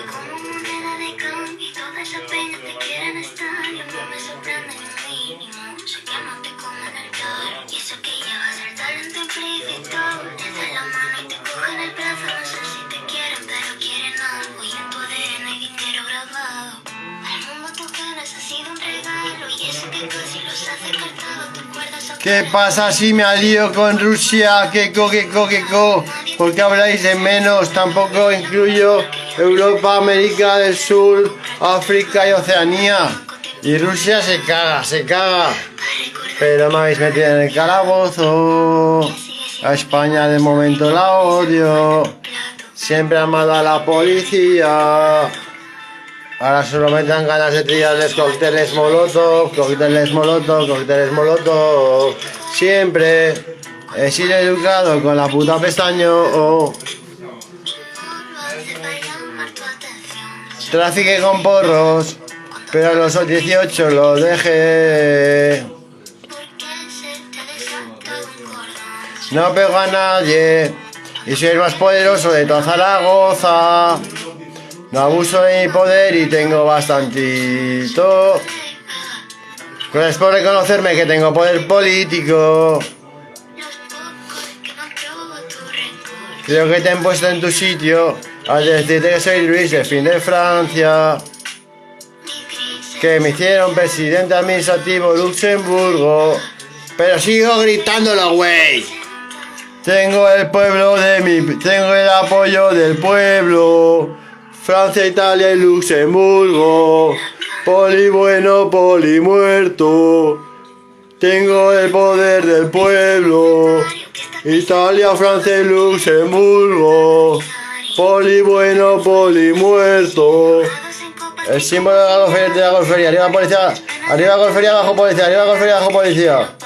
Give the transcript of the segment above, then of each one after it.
como moneda de cambio y toda esa peña te quieren estar. Y no me sorprende ni un mínimo. Sé que no te comen el toro. Y eso que llevas el talento implícito. Te dan la mano y te cogen el brazo. No sé si te quieren, pero quieren algo. Y en tu ADN hay dinero grabado. Al mundo tú ganas ha sido un regalo. Y eso que casi los hace cartado. Tu cuerda son. ¿Qué pasa si me alío con Rusia? ¿Qué co? ¿Por qué habláis de menos? Tampoco incluyo Europa, América del Sur, África y Oceanía. Y Rusia se caga. Pero me habéis metido en el calabozo. A España de momento la odio. Siempre he amado a la policía. Ahora solo me dan ganas de tirarles cócteles molotov. Siempre he sido educado con la puta pestaño. Trafiqué con porros, pero a los 18 lo dejé. No pego a nadie y soy el más poderoso de toda Zaragoza. No abuso de mi poder y tengo bastantito. Gracias por reconocerme que tengo poder político. Creo que te han puesto en tu sitio al decirte que soy Luis, el fin de Francia. Que me hicieron presidente administrativo Luxemburgo. Pero sigo gritándolo, güey. Tengo el apoyo del pueblo. Francia, Italia y Luxemburgo. Poli bueno, poli muerto. Tengo el poder del pueblo. Italia, Francia y Luxemburgo. Poli bueno, poli muerto. El símbolo de la golfería. Arriba policía. Arriba golfería, abajo policía. Arriba golfería, abajo policía.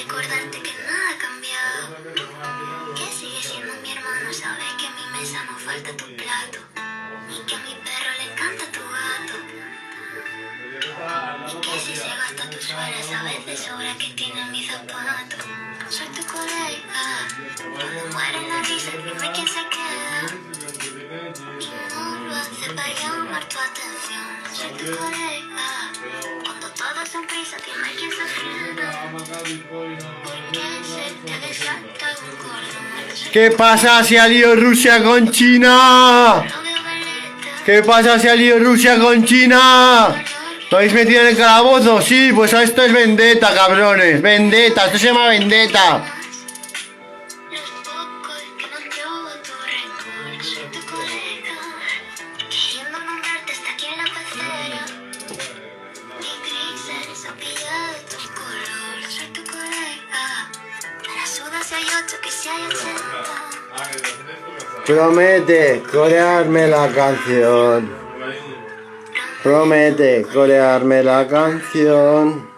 Recordarte que nada ha cambiado, que sigues siendo mi hermano, sabes que en mi mesa no falta tu plato, y que a mi perro le encanta tu gato, y que si se gasta tu suela, sabes de sobra que tiene mi zapato. Soy tu colega, cuando muere la risa, dime quién se queda, y no lo hace para llamar tu atención. Soy tu colega, cuando todo son prisa, dime quién se frena. ¿Qué pasa si alío Rusia con China? ¿Qué pasa si alío Rusia con China? ¿Lo habéis metido en el calabozo? Sí, pues esto es vendetta, cabrones. Vendetta, esto se llama vendetta. Promete corearme la canción. Promete corearme la canción.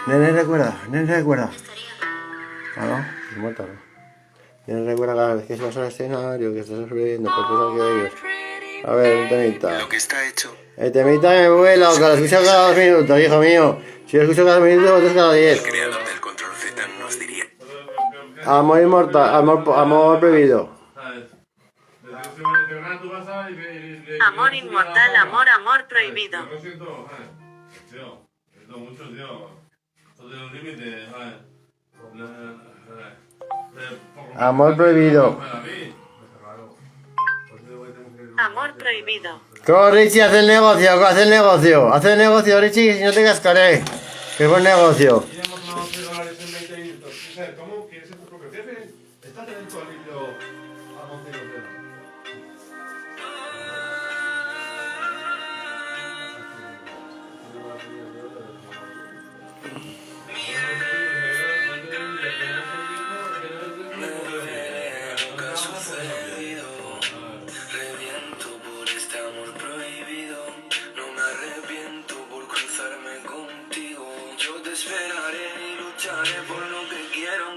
Nene recuerda. ¿Claro? Es muerto, ¿no? Nene recuerda cada vez que subas al escenario, que estás sobreviviendo por cosas que ellos. A ver, un temita. Lo que está hecho. El temita me vuela, que lo escucho cada 2 minutos, hijo mío. Si lo escucho cada minuto, vosotros cada 10. El creador del Control Z nos diría. Amor inmortal, amor prohibido. Amor inmortal, amor prohibido. Lo siento, tío. Siento mucho, tío. Esto tiene un límite, Amor prohibido. Amor prohibido. ¿Cómo, Richie? Haz el negocio, Haz el negocio, Richie, si no te cascaré. Que es buen negocio. ¿Cómo? ¿Quieres ser tu propio jefe? ¿Estás en tu alivio a 11 euros? Esperaré y lucharé por lo que quiero.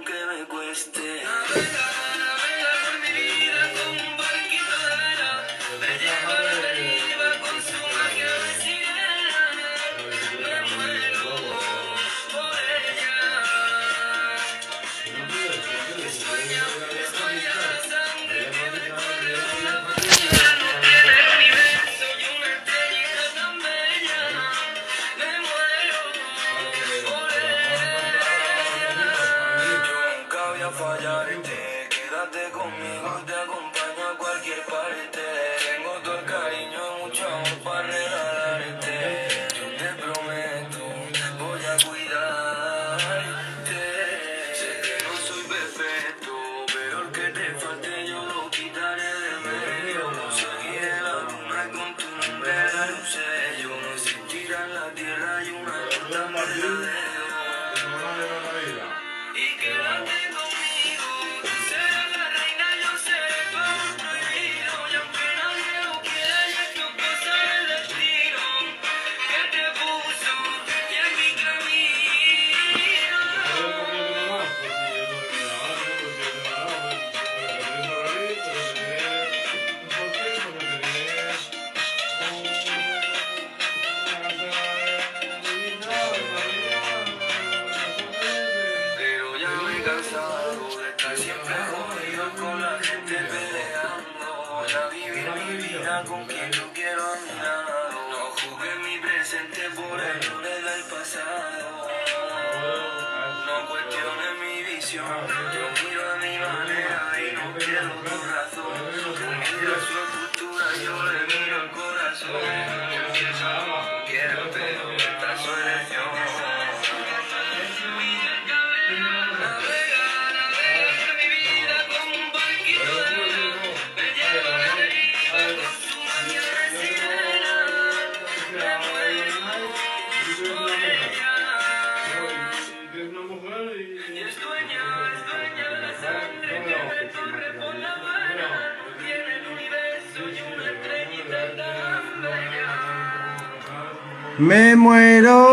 fallarte. Quédate conmigo y te acompaño a cualquier parte. Tengo todo el cariño y mucho amor para regalarte. Yo te prometo, voy a cuidarte. Sé que no soy perfecto, pero el que te falte yo lo quitaré de medio. Conseguiré la luna y con tu nombre daré un sello. No existirá en la tierra y una nota más de y quédate conmigo, tú serás la reina, yo seré tu amor prohibido. Y aunque nadie lo quiera, y esto es cosa del destino que te puso y en mi camino. Pero ya me he cansado de estar siempre jodido con la gente peleando. Voy a vivir mi vida con quien yo quiero a mi lado. No juzgues mi presente por errores del pasado. No cuestiones mi visión. Yo miro a mi manera y no quiero tu razón. Tú miras su cultura, yo le miro el corazón. Confieso, no quiero, pero esta es su elección. ¡Me muero!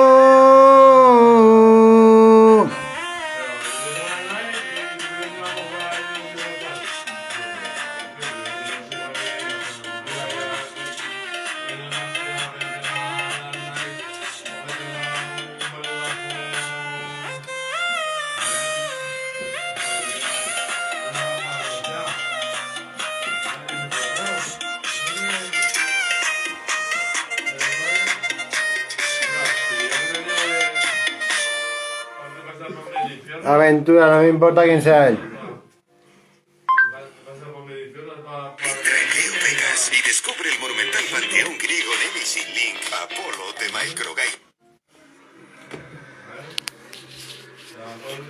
Aventura, no me importa quién sea él. Entra en Leo Vegas y descubre el monumental panteón griego Nemesis Link, Apolo de Microgate.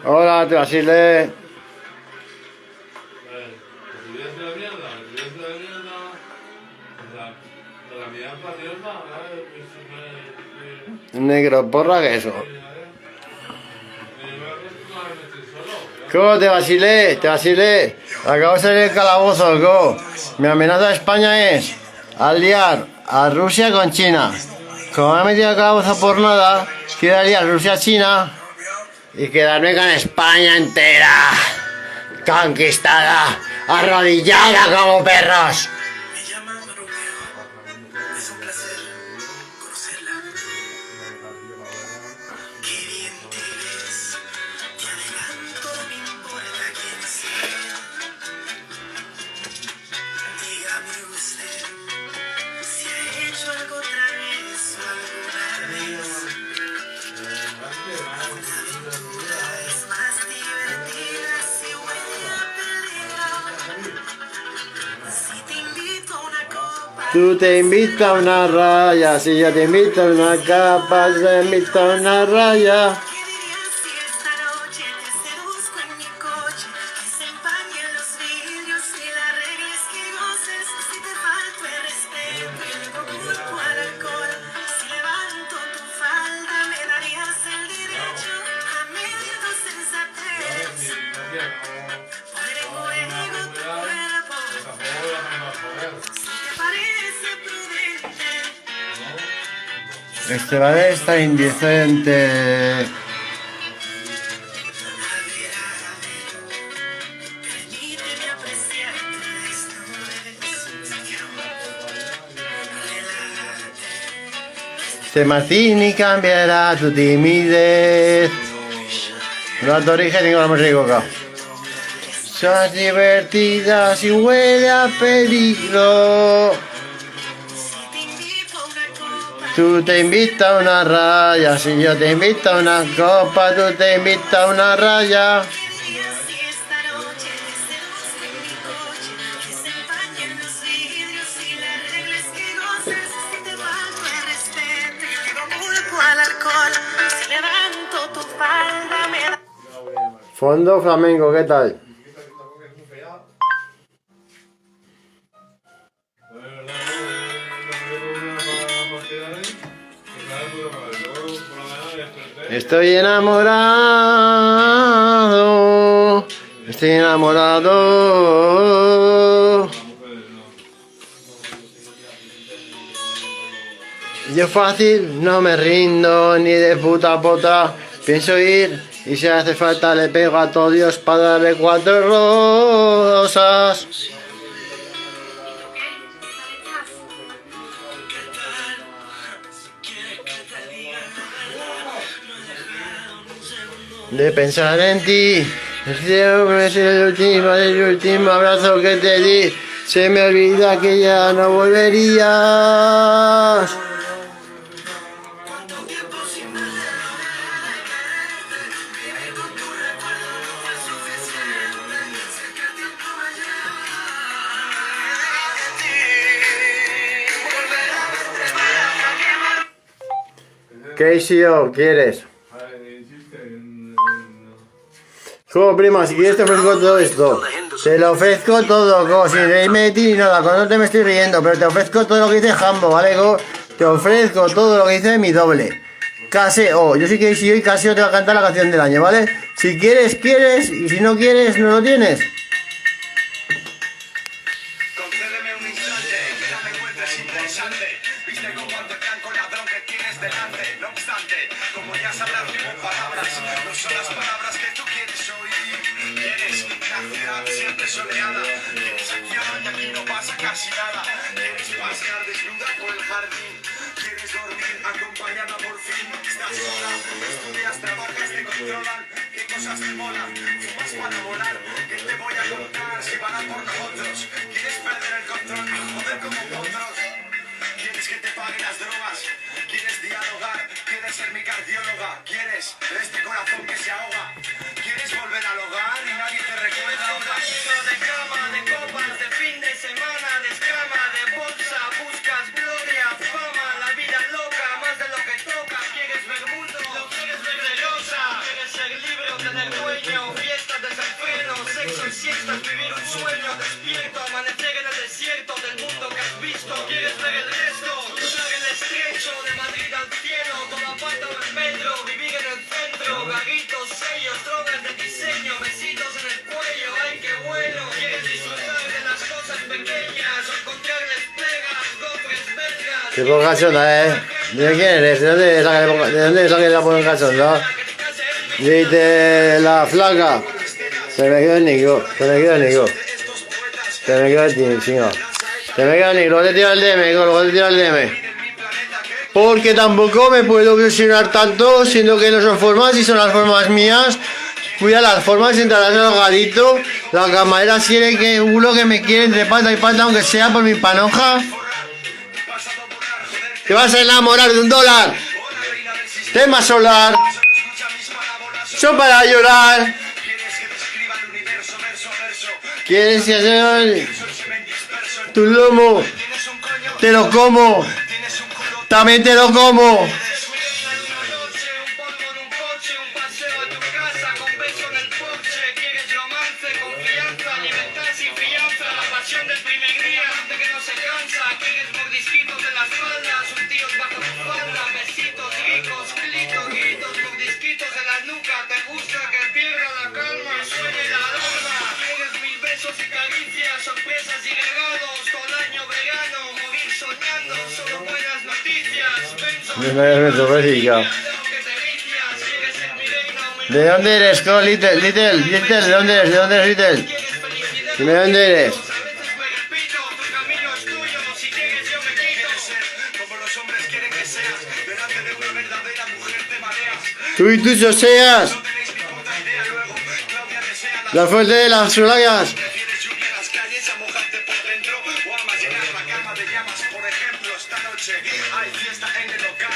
Hola, te vacilé. Negro, porra que eso. ¿Cómo te vacilé? Te vacilé. Acabo de salir del calabozo, ¿cómo? Mi amenaza a España es aliar a Rusia con China. Como me he metido al calabozo por nada, quiero aliar Rusia-China y quedarme con España entera. Conquistada, arrodillada como perros. Me llaman Romeo, es un placer conocerla. Qué bien te ves, te adelanto, no me importa quién sea. Dígame usted, si ha hecho algo otra vez o alguna vez. Una aventura es más divertida si huele a peligro. Si te invito a una copa. Tú te invitas a una raya, si yo te invito a una capa, te invito a una raya. ¿Qué dirías si esta noche te seduzco en mi coche? Que se empañen los vidrios y la regla es que goces. Si te falto el respeto y luego culpo al alcohol. Si levanto tu falda me darías el derecho a medir tu sensatez. Poner en juego tu cuerpo. Si te parece prudente. Este vale está indecente. Permíteme apreciar tu desnudez. Relájate. Se Martini cambiará tu timidez. No autoriza ninguna música acá. Son divertidas y huele a peligro. Te invito a una copa. Tú te invitas a una raya, si yo te invito a una copa, tú te invitas a una raya. ¿Qué dirías si esta Fondo flamenco, ¿qué tal? Estoy enamorado. Estoy enamorado. Yo fácil no me rindo ni de puta pota. Pienso ir y si hace falta le pego a todo Dios para darle 4 rosas. De pensar en ti, es el último abrazo que te di. Se me olvida que ya no volverías. ¿Qué hizo? ¿Quieres? Como prima, si quieres te ofrezco todo esto. Te lo ofrezco todo, co, sin reírme de ti ni nada, cuando no te me estoy riendo, pero te ofrezco todo lo que dice Jambo, ¿vale, co? Te ofrezco todo lo que dice mi doble. Caseo, yo sí que si hoy Caseo te va a cantar la canción del año, ¿vale? Si quieres, quieres, y si no quieres, no lo tienes. Concédeme un instante, que no me encuentres interesante. Viste con cuánto blanco ladrón que tienes delante. No obstante, como ya sabrás, vivo palabras. No son las palabras que tú quieres oír. Quieres una ciudad siempre soleada. Quieres acción y aquí no pasa casi nada. Quieres pasear desnuda por el jardín. Quieres dormir acompañada por fin. Estás sola, estudias, trabajas, te controlan. ¿Qué cosas te molan? Fumas para volar. ¿Qué te voy a contar si van a por nosotros? ¿Quieres perder el control y joder como otros? ¿Quieres que te paguen las drogas? ¿Quieres dialogar? ¿Quieres ser mi cardióloga? ¿Quieres este corazón que se ahoga? ¿Quieres volver al hogar y nadie te recuerda? Compañero de cama, de copas, de fin de semana, de escama, de bolsa, buscas gloria, fama, la vida loca, más de lo que toca. ¿Quieres ver mundo? ¿Lo quieres ver de rosa? ¿Quieres ser libre o tener dueño? Fiestas, desenfreno, sexo y siestas, vivir un sueño despierto, amanecer en el desierto del mundo que has visto. ¿Quieres ver el resto? Cruzar el estrecho de Madrid al cielo, toda pata o el metro, vivir en el centro, garritos, sellos, drogas de diseño, besitos en el cuello, ay qué bueno. ¿Quieres disfrutar de las cosas pequeñas o encontrarles pegas, cofres, vergas? Qué poca cachonda, ¿de quién eres? ¿De dónde saca la poca cachonda? Dice la flaca. Se me quedó el Nico, se me quedó el Nico. Se me quedó el chingo. Se me quedó el Nico, luego te tiro el DM, luego te tiro el DM. Porque tampoco me puedo obsesionar tanto, siendo que no son formas y son las formas mías. Cuida las formas, entrarás en el hogarito. La camarera quiere que uno que me quiere entre pata y pata, aunque sea por mi panoja. Te vas a enamorar de $1. Tema solar. Son para llorar. ¿Quieres que sea tu lomo? Te lo como. También te lo como. ¿De dónde eres, Co? Little, ¿de dónde eres? ¿De dónde eres, Little? Dime, ¿de dónde eres? Tú y tú seas la fuente de las solayas. Hay fiesta en el local,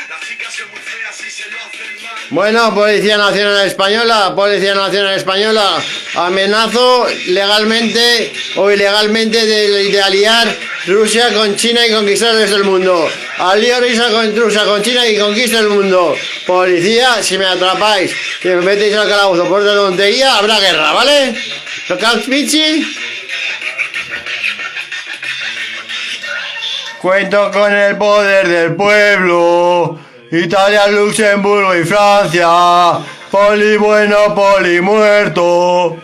las chicas son muy feas y se lo hacen mal. Bueno, Policía Nacional Española, amenazo legalmente o ilegalmente de aliar Rusia con China y conquistar el resto del mundo. Alío Rusia con China y conquista el mundo. Policía, si me atrapáis, si me metéis al calabozo por esta tontería, habrá guerra, ¿vale? ¿Tocad, Pichi? Cuento con el poder del pueblo. Italia, Luxemburgo y Francia. Poli bueno, poli muerto.